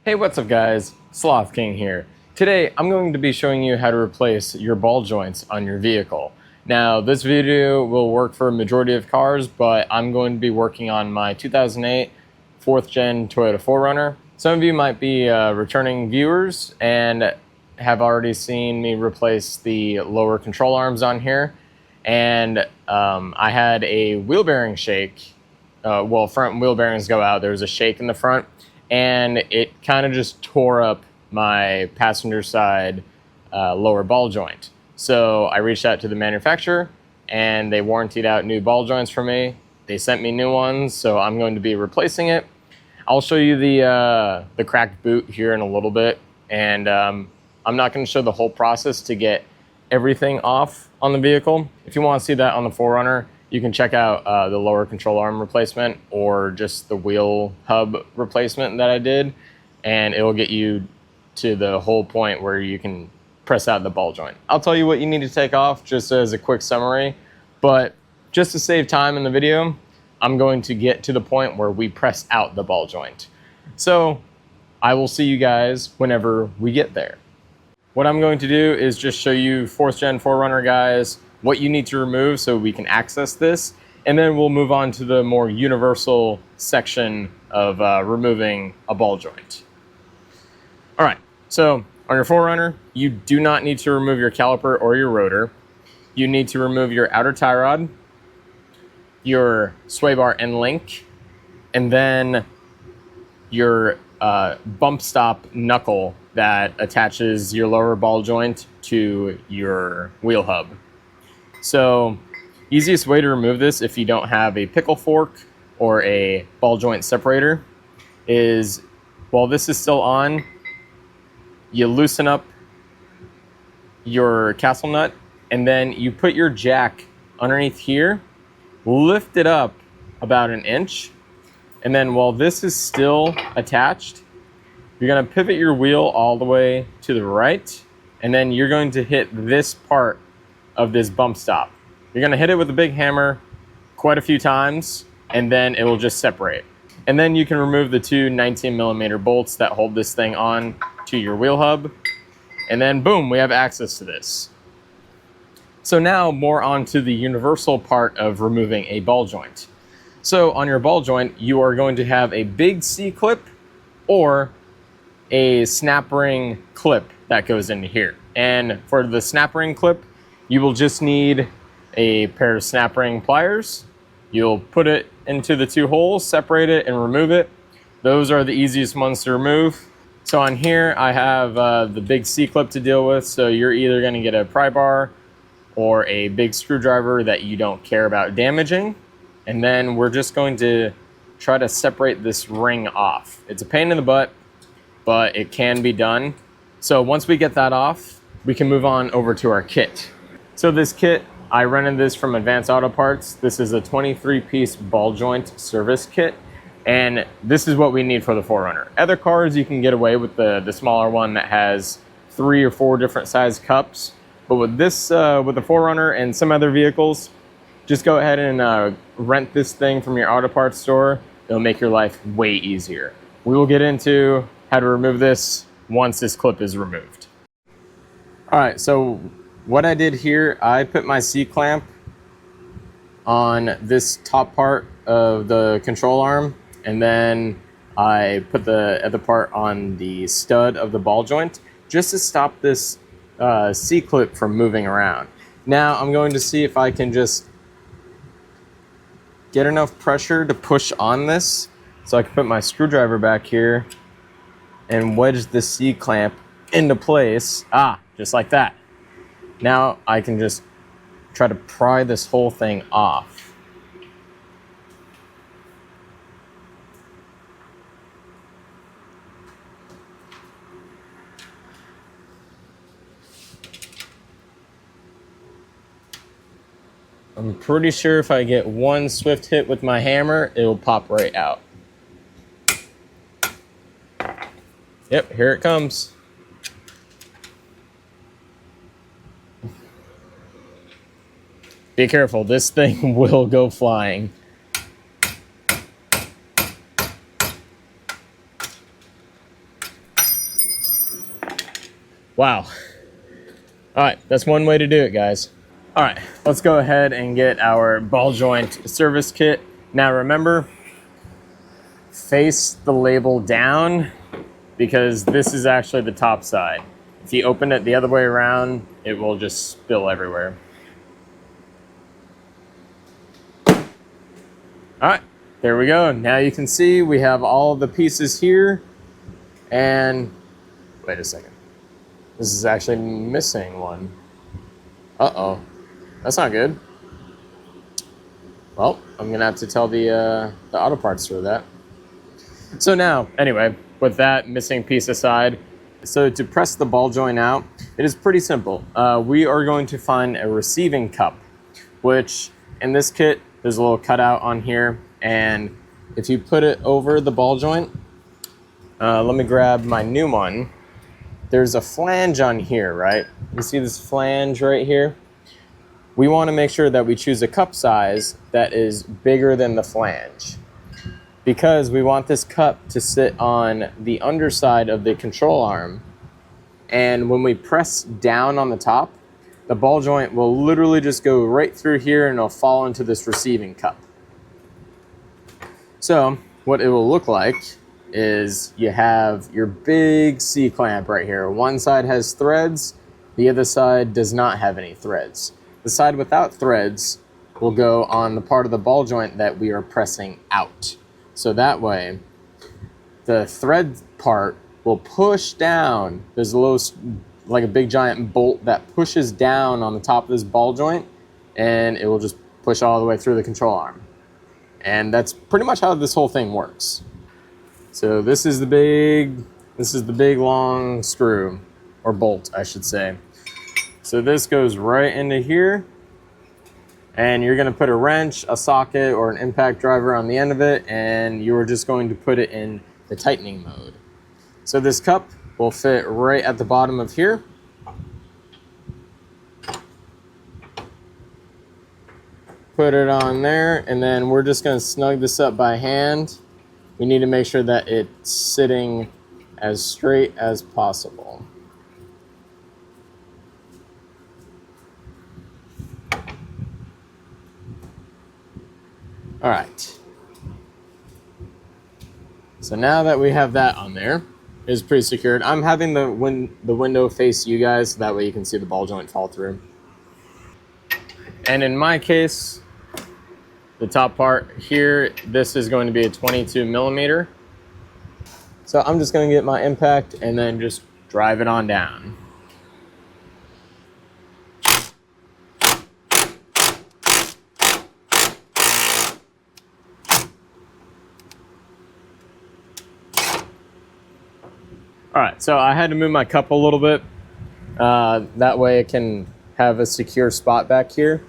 Hey, what's up guys? Sloth King here. Today I'm going to be showing you how to replace your ball joints on your vehicle. Now this video will work for a majority of cars, but I'm going to be working on my 2008 4th gen Toyota 4Runner. Some of you might be returning viewers and have already seen me replace the lower control arms on here. And I had a wheel bearing shake. Front wheel bearings go out. There was a shake in the front, and it kind of just tore up my passenger side lower ball joint. So I reached out to the manufacturer and they warrantied out new ball joints for me. They sent me new ones, so I'm going to be replacing it. I'll show you the cracked boot here in a little bit, and I'm not going to show the whole process to get everything off on the vehicle. If you want to see that on the 4Runner, you can check out the lower control arm replacement or just the wheel hub replacement that I did, and it will get you to the whole point where you can press out the ball joint. I'll tell you what you need to take off just as a quick summary, but just to save time in the video, I'm going to get to the point where we press out the ball joint. So I will see you guys whenever we get there. What I'm going to do is just show you 4th gen 4Runner guys what you need to remove so we can access this, and then we'll move on to the more universal section of removing a ball joint. All right, so on your 4Runner, you do not need to remove your caliper or your rotor. You need to remove your outer tie rod, your sway bar end link, and then your bump stop knuckle that attaches your lower ball joint to your wheel hub. So easiest way to remove this if you don't have a pickle fork or a ball joint separator is, while this is still on, you loosen up your castle nut and then you put your jack underneath here, lift it up about an inch, and then while this is still attached, you're going to pivot your wheel all the way to the right, and then you're going to hit this part of this bump stop. You're going to hit it with a big hammer quite a few times, and then it will just separate. And then you can remove the two 19mm bolts that hold this thing on to your wheel hub, and then boom, we have access to this. So now more on to the universal part of removing a ball joint. So on your ball joint, you are going to have a big C-clip or a snap ring clip that goes into here. And for the snap ring clip, you will just need a pair of snap ring pliers. You'll put it into the two holes, separate it, and remove it. Those are the easiest ones to remove. So on here, I have the big C-clip to deal with. So you're either going to get a pry bar or a big screwdriver that you don't care about damaging. And then we're just going to try to separate this ring off. It's a pain in the butt, but it can be done. So once we get that off, we can move on over to our kit. So this kit, I rented this from Advanced Auto Parts. This is a 23-piece ball joint service kit, and this is what we need for the 4Runner. Other cars, you can get away with the smaller one that has 3 or 4 different size cups, but with this, with the 4Runner and some other vehicles, just go ahead and rent this thing from your auto parts store. It'll make your life way easier. We will get into how to remove this once this clip is removed. All right, so what I did here, I put my C-clamp on this top part of the control arm, and then I put the other part on the stud of the ball joint just to stop this C-clip from moving around. Now I'm going to see if I can just get enough pressure to push on this so I can put my screwdriver back here and wedge the C-clamp into place. Just like that. Now I can just try to pry this whole thing off. I'm pretty sure if I get one swift hit with my hammer, it will pop right out. Yep, here it comes. Be careful, this thing will go flying. Wow. All right, that's one way to do it, guys. All right, let's go ahead and get our ball joint service kit. Now remember, face the label down because this is actually the top side. If you open it the other way around, it will just spill everywhere. All right, there we go. Now you can see we have all the pieces here. And wait a second. This is actually missing one. Uh-oh. That's not good. Well, I'm gonna have to tell the auto parts store that. So now, anyway, with that missing piece aside, so to press the ball joint out, it is pretty simple. We are going to find a receiving cup, which in this kit, there's a little cutout on here. And if you put it over the ball joint, let me grab my new one. There's a flange on here, right? You see this flange right here? We want to make sure that we choose a cup size that is bigger than the flange, because we want this cup to sit on the underside of the control arm. And when we press down on the top, the ball joint will literally just go right through here and it'll fall into this receiving cup. So what it will look like is you have your big C-clamp right here. One side has threads, the other side does not have any threads. The side without threads will go on the part of the ball joint that we are pressing out. So that way, the thread part will push down. There's a little, like a big giant bolt that pushes down on the top of this ball joint, and it will just push all the way through the control arm. And that's pretty much how this whole thing works. So this is the big long screw, or bolt, I should say. So this goes right into here, and you're gonna put a wrench, a socket, or an impact driver on the end of it, and you're just going to put it in the tightening mode. So this cup will fit right at the bottom of here. Put it on there, and then we're just gonna snug this up by hand. We need to make sure that it's sitting as straight as possible. All right. So now that we have that on there, it's pretty secured. I'm having the window face you guys, so that way you can see the ball joint fall through. And in my case, the top part here, this is going to be a 22 millimeter. So I'm just going to get my impact and then just drive it on down. All right, so I had to move my cup a little bit. That way it can have a secure spot back here.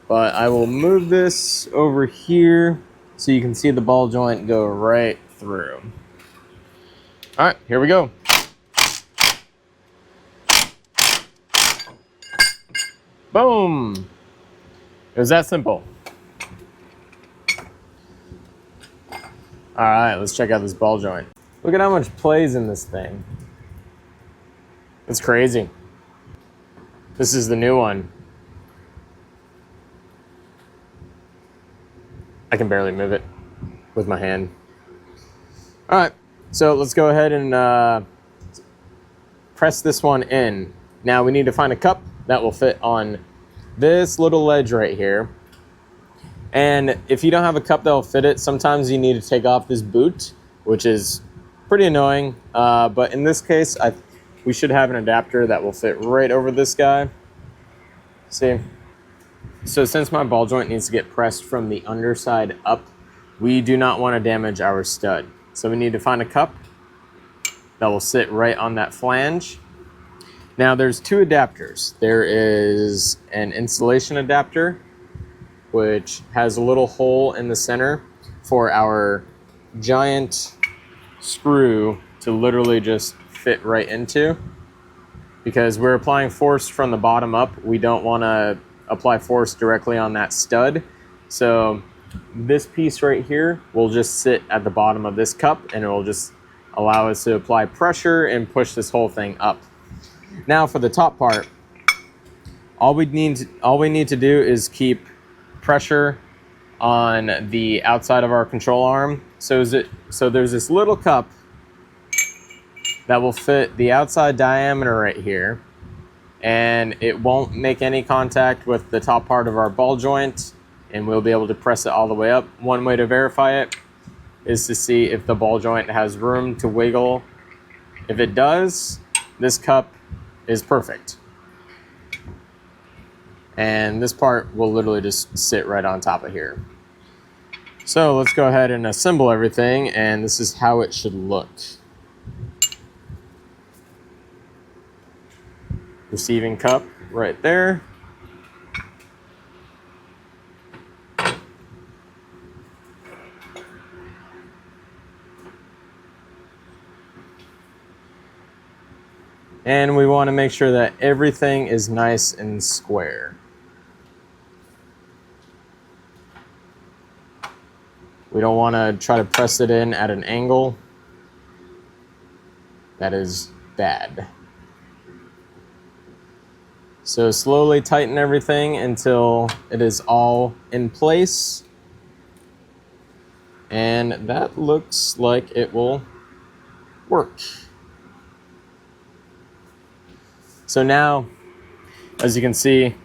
But I will move this over here so you can see the ball joint go right through. All right, here we go. Boom. It was that simple. All right, let's check out this ball joint. Look at how much play's in this thing. It's crazy. This is the new one. I can barely move it with my hand. All right, so let's go ahead and press this one in. Now we need to find a cup that will fit on this little ledge right here. And if you don't have a cup that will fit it, sometimes you need to take off this boot, which is pretty annoying. But in this case, we should have an adapter that will fit right over this guy. See? So since my ball joint needs to get pressed from the underside up, we do not want to damage our stud. So we need to find a cup that will sit right on that flange. Now there's two adapters. There is an insulation adapter, which has a little hole in the center for our giant screw to literally just fit right into. Because we're applying force from the bottom up, we don't want to apply force directly on that stud. So this piece right here will just sit at the bottom of this cup, and it will just allow us to apply pressure and push this whole thing up. Now for the top part, all we need to do is keep pressure on the outside of our control arm. So there's this little cup that will fit the outside diameter right here, and it won't make any contact with the top part of our ball joint, and we'll be able to press it all the way up. One way to verify it is to see if the ball joint has room to wiggle. If it does, this cup is perfect. And this part will literally just sit right on top of here. So let's go ahead and assemble everything, and this is how it should look. Receiving cup right there. And we want to make sure that everything is nice and square. We don't want to try to press it in at an angle. That is bad. So slowly tighten everything until it is all in place. And that looks like it will work. So now, as you can see,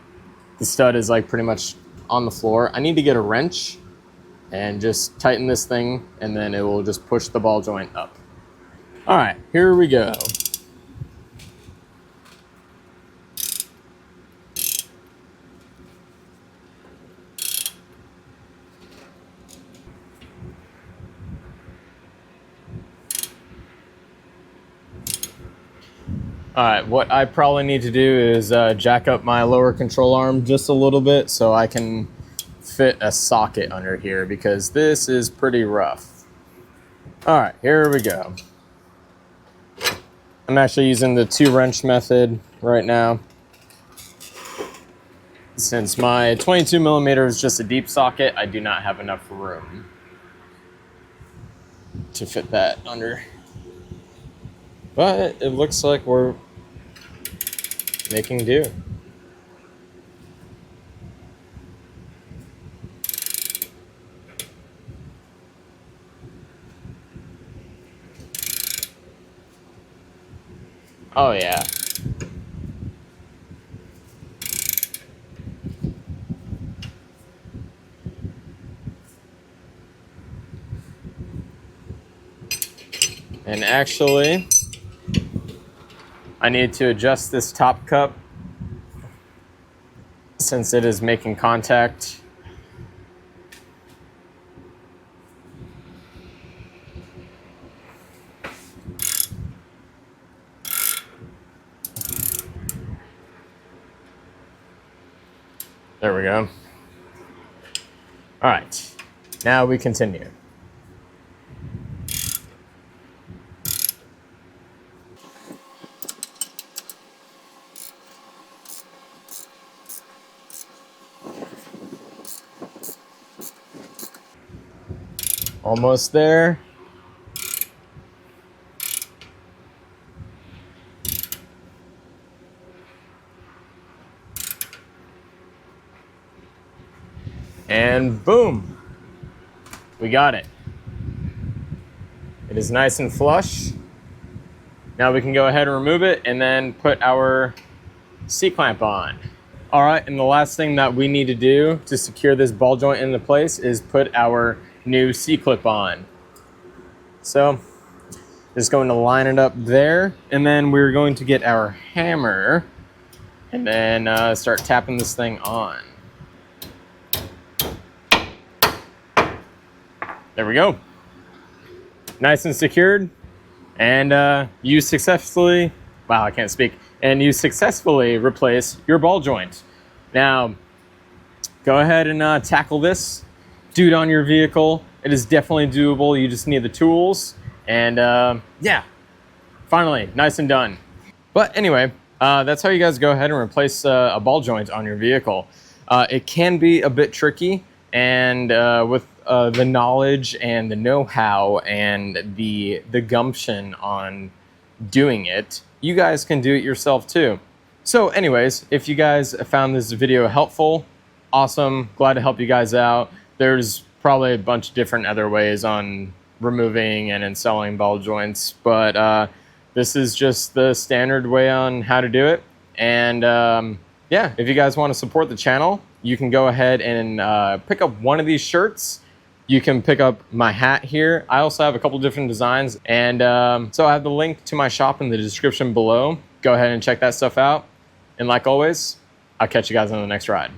the stud is like pretty much on the floor. I need to get a wrench and just tighten this thing, and then it will just push the ball joint up. All right, here we go. All right, what I probably need to do is jack up my lower control arm just a little bit so I can fit a socket under here, because this is pretty rough. All right, here we go. I'm actually using the 2-wrench method right now, since my 22mm is just a deep socket. I do not have enough room to fit that under. But it looks like we're making do. Oh yeah. And actually, I need to adjust this top cup since it is making contact. There we go. All right, now we continue. Almost there. And boom, we got it. It is nice and flush. Now we can go ahead and remove it and then put our C-clamp on. All right, and the last thing that we need to do to secure this ball joint into place is put our new C-clip on. So just going to line it up there, and then we're going to get our hammer and then start tapping this thing on. There we go. Nice and secured. And you successfully, wow, I can't speak. And you successfully replace your ball joint. Now, go ahead and tackle this. Do it on your vehicle. It is definitely doable. You just need the tools. And yeah, finally, nice and done. But anyway, that's how you guys go ahead and replace a ball joint on your vehicle. It can be a bit tricky, and with the knowledge and the know-how and the gumption on doing it, you guys can do it yourself too. So anyways, if you guys found this video helpful, awesome, glad to help you guys out. There's probably a bunch of different other ways on removing and installing ball joints, but this is just the standard way on how to do it. And yeah, if you guys want to support the channel, you can go ahead and pick up one of these shirts. You can pick up my hat here. I also have a couple different designs, and so I have the link to my shop in the description below. Go ahead and check that stuff out. And like always, I'll catch you guys on the next ride.